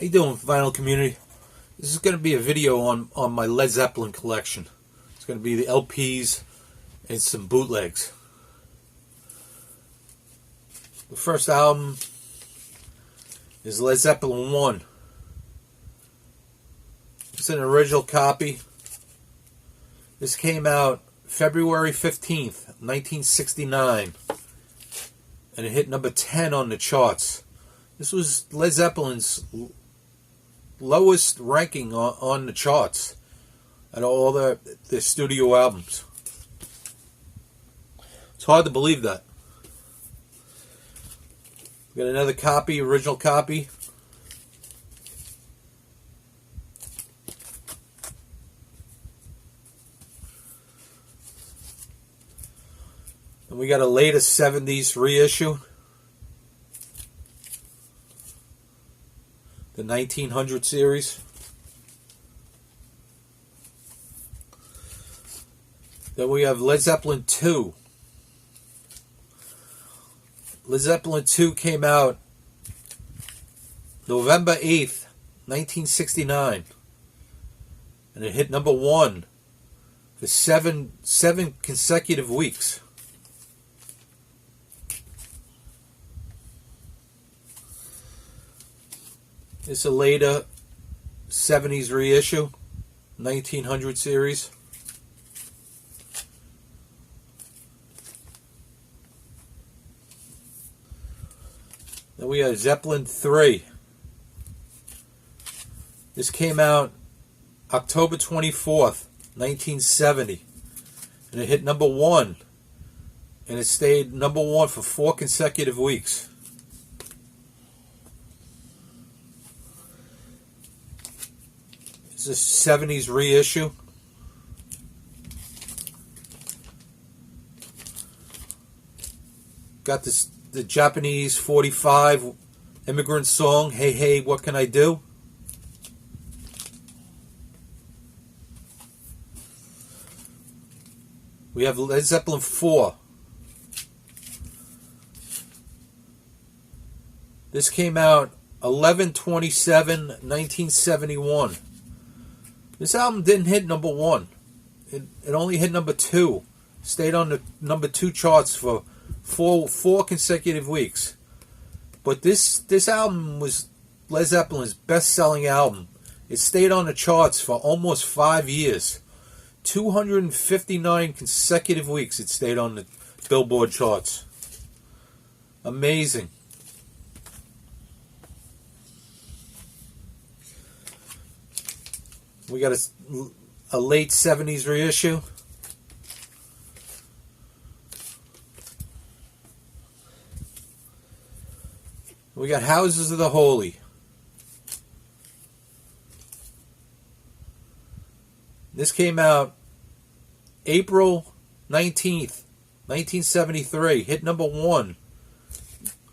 How you doing, vinyl community? This is going to be a video on my Led Zeppelin collection. It's going to be the LPs and some bootlegs. The first album is Led Zeppelin 1. It's an original copy. This came out February 15th, 1969. And it hit number 10 on the charts. This was Led Zeppelin's lowest ranking on the charts at all their studio albums. It's hard to believe that. Got another copy, original copy. And we got a latest 70s reissue. The 1900 series. Then we have Led Zeppelin 2. Led Zeppelin 2 came out November 8th, 1969. And it hit number 1 for seven consecutive weeks. It's a later 70s reissue, 1900 series. Then we have Zeppelin 3. This came out October 24th, 1970. And it hit number 1. And it stayed number 1 for 4 consecutive weeks. It's a 70s reissue. Got the Japanese 45 immigrant song, Hey Hey, What Can I Do? We have Led Zeppelin 4. This came out 11/27/1971. This album didn't hit number 1. It only hit number 2. Stayed on the number 2 charts for four consecutive weeks. But this album was Led Zeppelin's best-selling album. It stayed on the charts for almost 5 years. 259 consecutive weeks it stayed on the Billboard charts. Amazing. We got a late 70s reissue. We got Houses of the Holy. This came out April 19th, 1973. Hit number 1.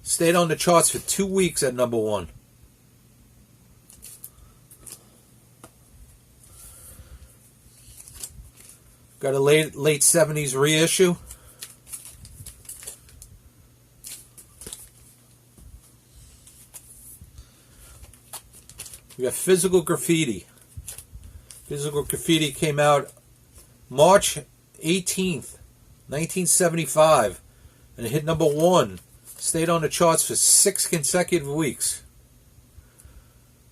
Stayed on the charts for 2 weeks at number 1. Got a late 70s reissue. We got Physical Graffiti. Physical Graffiti came out March 18th, 1975. And it hit number 1. Stayed on the charts for 6 consecutive weeks.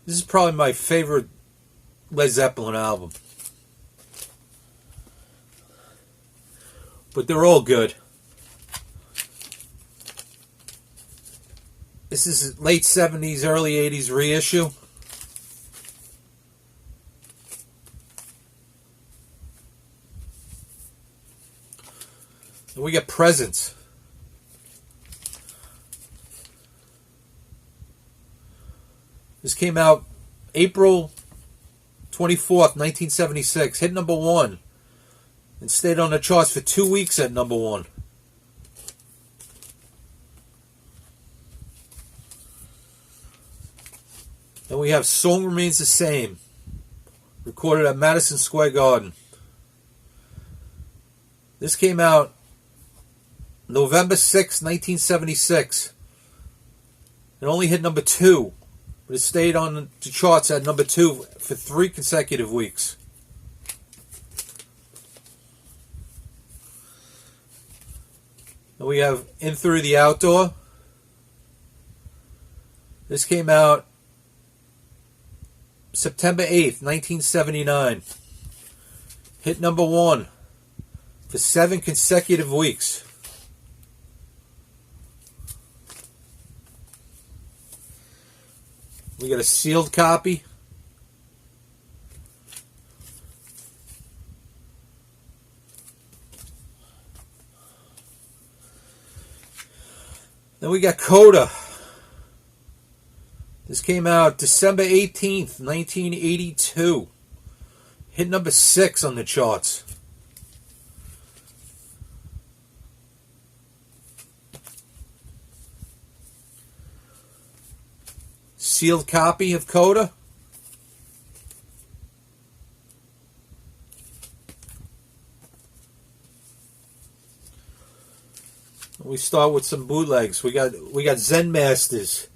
This is probably my favorite Led Zeppelin album. But they're all good. This is late 70s, early 80s reissue. And we got Presents. This came out April 24th, 1976. Hit number 1. And stayed on the charts for 2 weeks at number 1. Then we have Song Remains the Same. Recorded at Madison Square Garden. This came out November 6, 1976. It only hit number 2 but it stayed on the charts at number 2 for 3 consecutive weeks. And we have In Through the Outdoor. This came out September 8th, 1979. Hit number 1 for 7 consecutive weeks. We got a sealed copy. Then we got Coda. This came out December 18th, 1982. Hit number 6 on the charts. Sealed copy of Coda. We start with some bootlegs. We got Zen Masters.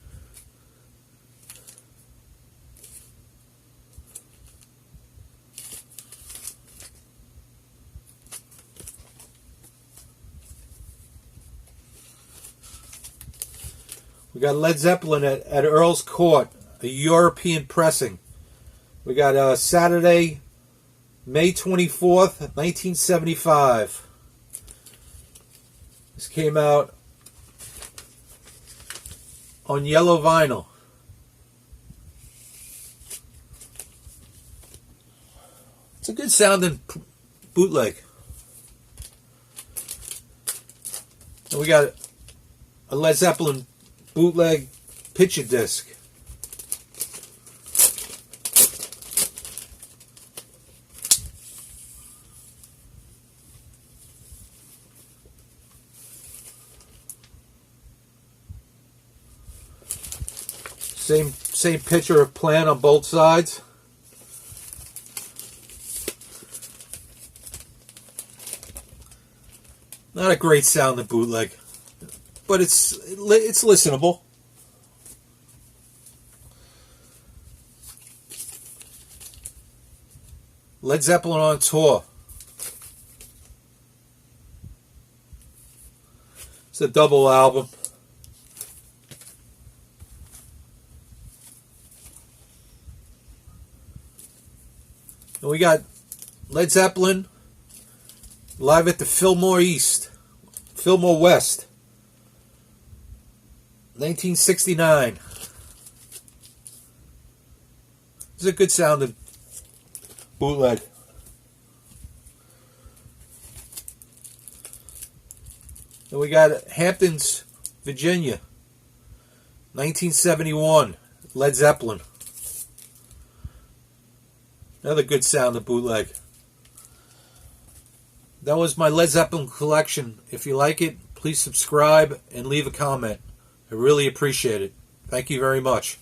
We got Led Zeppelin at Earl's Court, a European pressing. We got Saturday, May 24th, 1975. This came out on yellow vinyl. It's a good sounding bootleg. And we got a Led Zeppelin bootleg picture disc. Same picture of plan on both sides. Not a great sounding bootleg, but it's listenable. Led Zeppelin on tour. It's a double album. And we got Led Zeppelin live at the Fillmore West, 1969. It's a good sounding bootleg. And we got Hamptons, Virginia, 1971, Led Zeppelin. Another good sounding bootleg. That was my Led Zeppelin collection. If you like it, please subscribe and leave a comment. I really appreciate it. Thank you very much.